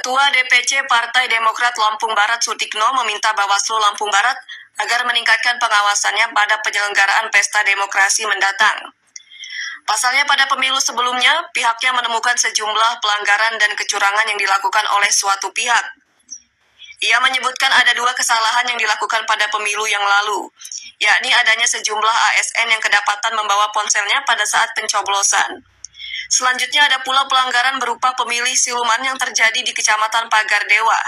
Ketua DPC Partai Demokrat Lampung Barat Sutikno meminta Bawaslu Lampung Barat agar meningkatkan pengawasannya pada penyelenggaraan pesta demokrasi mendatang. Pasalnya pada pemilu sebelumnya, pihaknya menemukan sejumlah pelanggaran dan kecurangan yang dilakukan oleh suatu pihak. Ia menyebutkan ada 2 kesalahan yang dilakukan pada pemilu yang lalu, yakni adanya sejumlah ASN yang kedapatan membawa ponselnya pada saat pencoblosan. Selanjutnya ada pula pelanggaran berupa pemilih siluman yang terjadi di Kecamatan Pagar Dewa.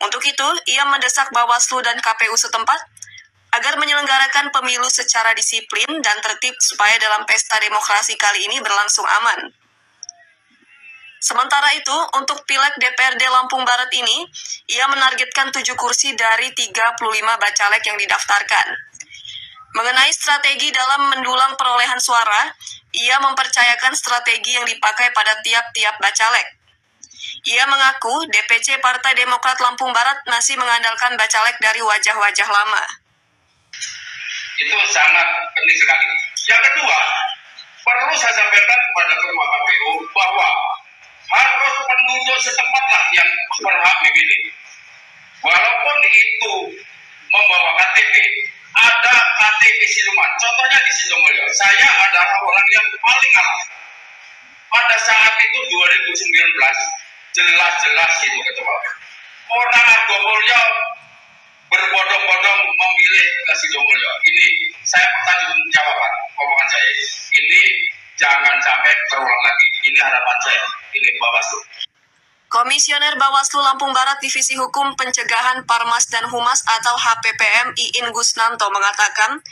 Untuk itu, ia mendesak Bawaslu dan KPU setempat agar menyelenggarakan pemilu secara disiplin dan tertib supaya dalam pesta demokrasi kali ini berlangsung aman. Sementara itu, untuk Pileg DPRD Lampung Barat ini, ia menargetkan 7 kursi dari 35 bacalek yang didaftarkan. Mengenai strategi dalam mendulang perolehan suara, ia mempercayakan strategi yang dipakai pada tiap-tiap bacalek. Ia mengaku DPC Partai Demokrat Lampung Barat masih mengandalkan bacalek dari wajah-wajah lama. Itu sangat penting sekali. Yang kedua, perlu saya sampaikan kepada Ketua KPU bahwa harus penduduk setempatlah yang berhak memilih. Walaupun itu membawa KTP, ada KTP siluman. Contohnya di Sidomulyo, saya adalah orang yang paling alam. Pada saat itu 2019, jelas-jelas itu ketua. Orang Argomulyo berbondong-bondong memilih ke Sidomulyo. Ini saya pertanggungjawaban omongan saya. Ini jangan sampai terulang lagi. Ini harapan saya. Ini Bawaslu. Komisioner Bawaslu Lampung Barat Divisi Hukum Pencegahan Parmas dan Humas atau HPPM Iin Gusnanto mengatakan,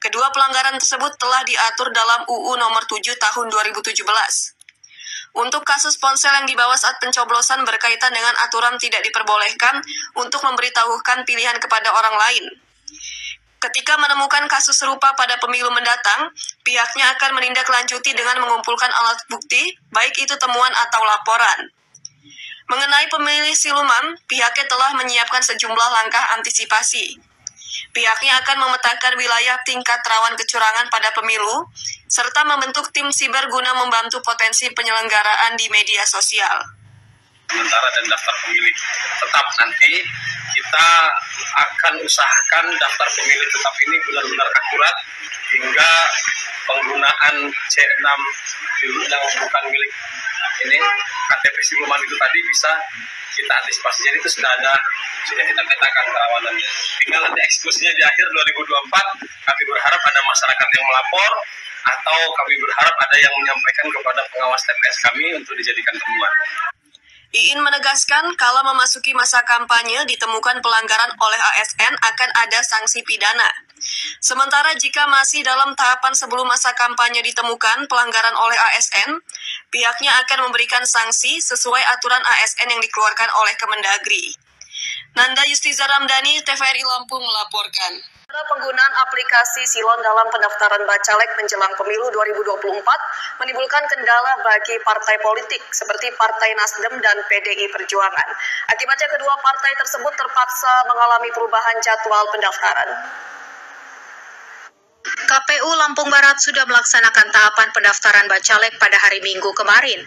kedua pelanggaran tersebut telah diatur dalam UU nomor 7 tahun 2017. Untuk kasus ponsel yang dibawa saat pencoblosan berkaitan dengan aturan tidak diperbolehkan untuk memberitahukan pilihan kepada orang lain. Ketika menemukan kasus serupa pada pemilu mendatang, pihaknya akan menindaklanjuti dengan mengumpulkan alat bukti, baik itu temuan atau laporan. Mengenai pemilih siluman, pihaknya telah menyiapkan sejumlah langkah antisipasi. Pihaknya akan memetakan wilayah tingkat rawan kecurangan pada pemilu, serta membentuk tim siber guna membantu potensi penyelenggaraan di media sosial. Sementara dan daftar pemilih tetap nanti kita akan usahakan daftar pemilih tetap ini benar-benar akurat hingga penggunaan C6 yang bukan milik ini KTP siluman itu tadi bisa kita antisipasi. Jadi itu sudah kita petakan kerawanannya. Tinggal nanti eksekusinya di akhir 2024 kami berharap ada masyarakat yang melapor atau kami berharap ada yang menyampaikan kepada pengawas TPS kami untuk dijadikan temuan. Iin menegaskan kalau memasuki masa kampanye ditemukan pelanggaran oleh ASN akan ada sanksi pidana. Sementara jika masih dalam tahapan sebelum masa kampanye ditemukan pelanggaran oleh ASN, pihaknya akan memberikan sanksi sesuai aturan ASN yang dikeluarkan oleh Kemendagri. Nanda Yustiza Ramdhani, TVRI Lampung melaporkan. Penggunaan aplikasi Silon dalam pendaftaran bacalek menjelang pemilu 2024 menimbulkan kendala bagi partai politik seperti Partai Nasdem dan PDI Perjuangan. Akibatnya kedua partai tersebut terpaksa mengalami perubahan jadwal pendaftaran. KPU Lampung Barat sudah melaksanakan tahapan pendaftaran bacalek pada hari Minggu kemarin.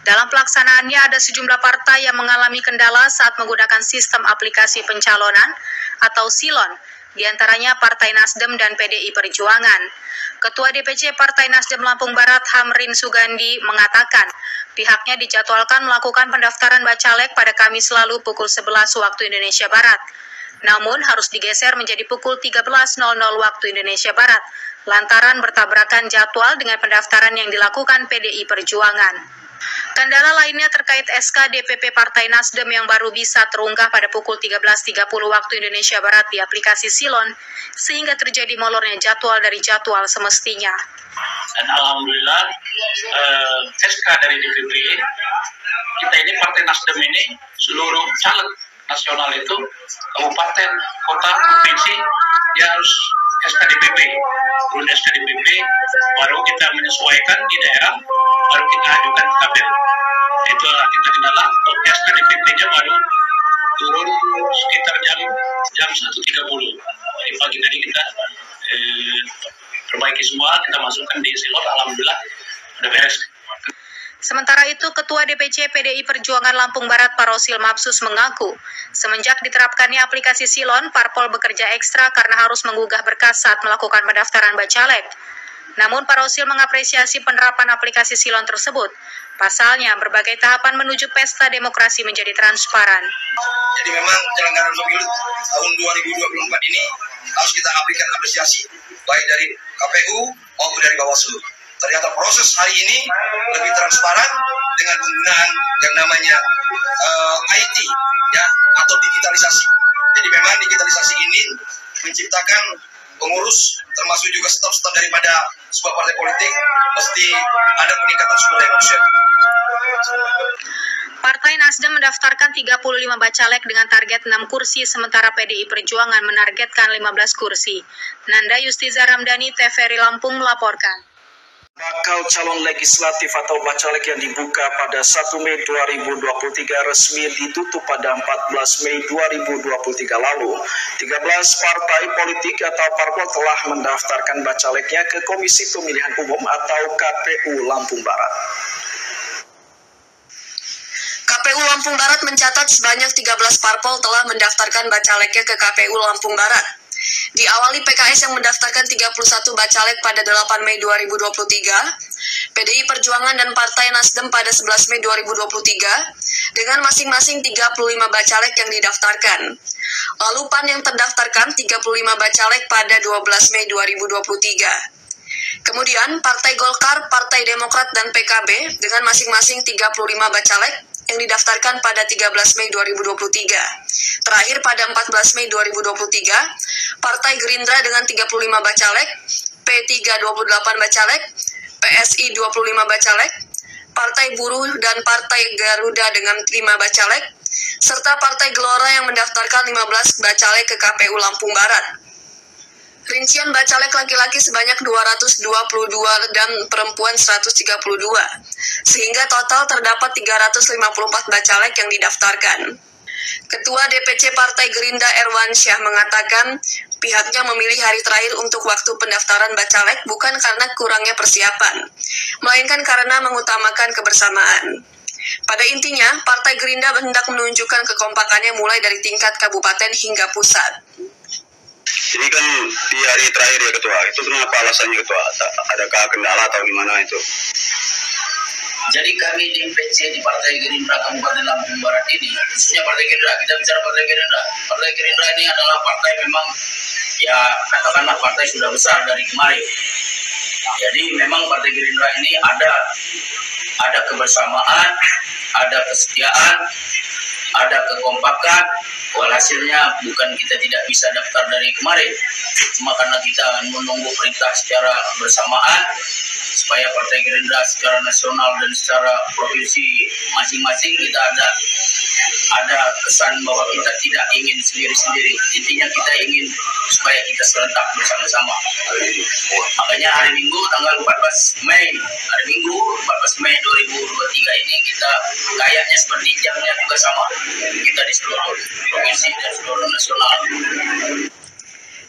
Dalam pelaksanaannya ada sejumlah partai yang mengalami kendala saat menggunakan sistem aplikasi pencalonan atau Silon, di antaranya Partai Nasdem dan PDI Perjuangan. Ketua DPC Partai Nasdem Lampung Barat Hamrin Sugandi mengatakan, pihaknya dijadwalkan melakukan pendaftaran bacalek pada Kamis lalu pukul 11 waktu Indonesia Barat. Namun harus digeser menjadi pukul 13.00 waktu Indonesia Barat, lantaran bertabrakan jadwal dengan pendaftaran yang dilakukan PDI Perjuangan. Kendala lainnya terkait SK DPP Partai Nasdem yang baru bisa terunggah pada pukul 13.30 waktu Indonesia Barat di aplikasi Silon, sehingga terjadi molornya jadwal dari jadwal semestinya. Dan alhamdulillah SK dari DPP, kita ini Partai Nasdem ini seluruh caleg nasional itu, kabupaten, kota, provinsi, dia harus SKDPP. Turun SKDPP, baru kita menyesuaikan di daerah, baru kita ajukan ke KPU. Itulah kita kendala, SKDPP-nya baru turun sekitar jam 1.30. Jadi pagi tadi kita perbaiki semua, kita masukkan di Silon, alhamdulillah udah beres. Sementara itu, Ketua DPC PDI Perjuangan Lampung Barat Parosil Mapsus mengaku, semenjak diterapkannya aplikasi Silon, parpol bekerja ekstra karena harus menggugah berkas saat melakukan pendaftaran bacalek. Namun, Parosil mengapresiasi penerapan aplikasi Silon tersebut. Pasalnya, berbagai tahapan menuju pesta demokrasi menjadi transparan. Jadi memang penyelenggaraan pemilu tahun 2024 ini harus kita berikan apresiasi, baik dari KPU maupun dari Bawaslu. Ternyata proses hari ini lebih transparan dengan penggunaan yang namanya IT ya, atau digitalisasi. Jadi memang digitalisasi ini menciptakan pengurus termasuk juga staf-staf daripada sebuah partai politik mesti ada peningkatan sumber daya manusia. Partai Nasdem mendaftarkan 35 bacalek dengan target 6 kursi, sementara PDI Perjuangan menargetkan 15 kursi. Nanda Yustiza Ramdhani, TVRI Lampung melaporkan. Bakal calon legislatif atau bacalek yang dibuka pada 1 Mei 2023 resmi ditutup pada 14 Mei 2023 lalu. 13 partai politik atau parpol telah mendaftarkan bacaleknya ke Komisi Pemilihan Umum atau KPU Lampung Barat. KPU Lampung Barat mencatat sebanyak 13 parpol telah mendaftarkan bacaleknya ke KPU Lampung Barat. Diawali PKS yang mendaftarkan 31 bacalek pada 8 Mei 2023, PDI Perjuangan dan Partai Nasdem pada 11 Mei 2023, dengan masing-masing 35 bacalek yang didaftarkan. Lalu PAN yang terdaftarkan 35 bacalek pada 12 Mei 2023. Kemudian Partai Golkar, Partai Demokrat, dan PKB dengan masing-masing 35 bacalek yang didaftarkan pada 13 Mei 2023. Terakhir pada 14 Mei 2023, Partai Gerindra dengan 35 bacalek, P3 28 bacalek, PSI 25 bacalek, Partai Buruh dan Partai Garuda dengan 5 bacalek, serta Partai Gelora yang mendaftarkan 15 bacalek ke KPU Lampung Barat. Rincian bacalek laki-laki sebanyak 222 dan perempuan 132, sehingga total terdapat 354 bacalek yang didaftarkan. Ketua DPC Partai Gerindra Erwansyah mengatakan pihaknya memilih hari terakhir untuk waktu pendaftaran bacalek bukan karena kurangnya persiapan, melainkan karena mengutamakan kebersamaan. Pada intinya, Partai Gerindra hendak menunjukkan kekompakannya mulai dari tingkat kabupaten hingga pusat. Ini kan di hari terakhir ya Ketua, itu kenapa alasannya Ketua? Adakah kendala atau gimana itu? Jadi kami di PC di Partai Gerindra Kabupaten Lampung Barat ini, khususnya Partai Gerindra, kita bicara Partai Gerindra. Partai Gerindra ini adalah partai memang, ya katakanlah partai sudah besar dari kemarin. Jadi memang Partai Gerindra ini ada kebersamaan, ada kesetiaan, ada kekompakan. Walhasilnya bukan kita tidak bisa daftar dari kemarin, cuma karena kita menunggu perintah secara bersamaan supaya Partai Gerindra secara nasional dan secara provinsi masing-masing kita ada kesan bahwa kita tidak ingin sendiri-sendiri. Intinya kita ingin supaya kita serentak bersama-sama. Makanya hari Minggu tanggal 14 Mei 2023 ini kita kayaknya seperti jamnya juga sama. Kita di seluruh provinsi dan seluruh nasional.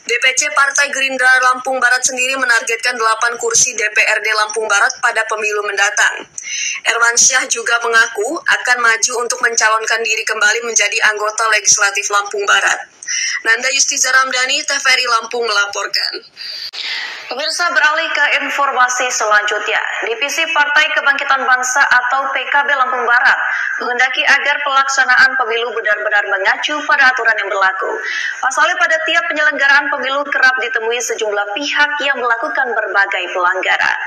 DPC Partai Gerindra Lampung Barat sendiri menargetkan 8 kursi DPRD Lampung Barat pada pemilu mendatang. Erwansyah juga mengaku akan maju untuk mencalonkan diri kembali menjadi anggota legislatif Lampung Barat. Nanda Yustiza Ramdhani, TVRI Lampung melaporkan. Pemirsa, beralih ke informasi selanjutnya. Divisi Partai Kebangkitan Bangsa atau PKB Lampung Barat menghendaki agar pelaksanaan pemilu benar-benar mengacu pada aturan yang berlaku. Pasalnya pada tiap penyelenggaraan pemilu kerap ditemui sejumlah pihak yang melakukan berbagai pelanggaran.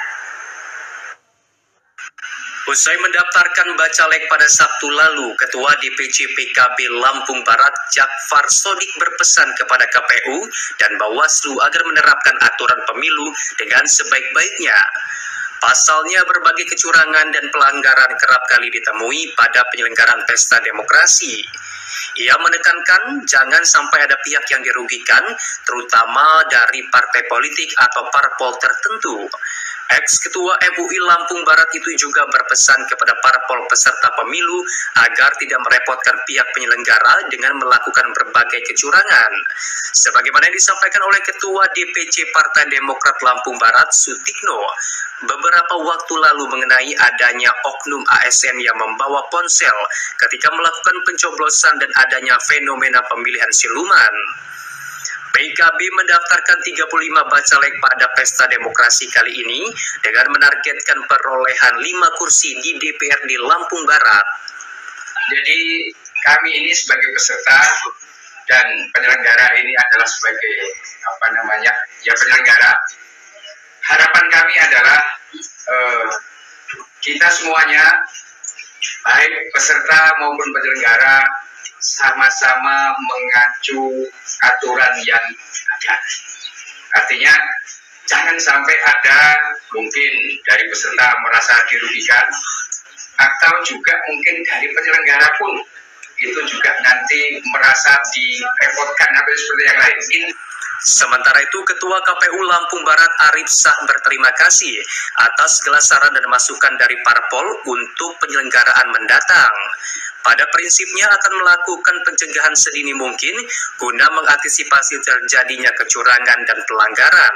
Usai mendaftarkan bacalek pada Sabtu lalu, Ketua DPC PKB Lampung Barat Jakfar Sodik berpesan kepada KPU dan Bawaslu agar menerapkan aturan pemilu dengan sebaik-baiknya. Pasalnya berbagai kecurangan dan pelanggaran kerap kali ditemui pada penyelenggaraan pesta demokrasi. Ia menekankan jangan sampai ada pihak yang dirugikan, terutama dari partai politik atau parpol tertentu. Ex-Ketua MUI Lampung Barat itu juga berpesan kepada parpol peserta pemilu agar tidak merepotkan pihak penyelenggara dengan melakukan berbagai kecurangan. Sebagaimana disampaikan oleh Ketua DPC Partai Demokrat Lampung Barat, Sutikno, beberapa waktu lalu mengenai adanya oknum ASN yang membawa ponsel ketika melakukan pencoblosan dan adanya fenomena pemilihan siluman. PKB mendaftarkan 35 bacalek pada pesta demokrasi kali ini dengan menargetkan perolehan 5 kursi di DPRD Lampung Barat. Jadi kami ini sebagai peserta dan penyelenggara ini adalah sebagai penyelenggara. Harapan kami adalah kita semuanya, baik peserta maupun penyelenggara, sama-sama mengacu aturan yang ada. Artinya jangan sampai ada mungkin dari peserta merasa dirugikan, atau juga mungkin dari penyelenggara pun itu juga nanti merasa direpotkan atau seperti yang lain. Sementara itu, Ketua KPU Lampung Barat Arif Sah berterima kasih atas segala saran dan masukan dari parpol untuk penyelenggaraan mendatang. Pada prinsipnya akan melakukan pencegahan sedini mungkin guna mengantisipasi terjadinya kecurangan dan pelanggaran.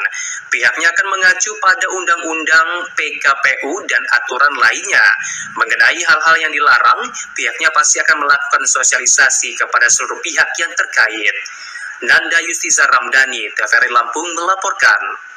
Pihaknya akan mengacu pada Undang-Undang PKPU dan aturan lainnya. Mengenai hal-hal yang dilarang, pihaknya pasti akan melakukan sosialisasi kepada seluruh pihak yang terkait. Nanda Yustiza Ramdhani, TVRI Lampung melaporkan.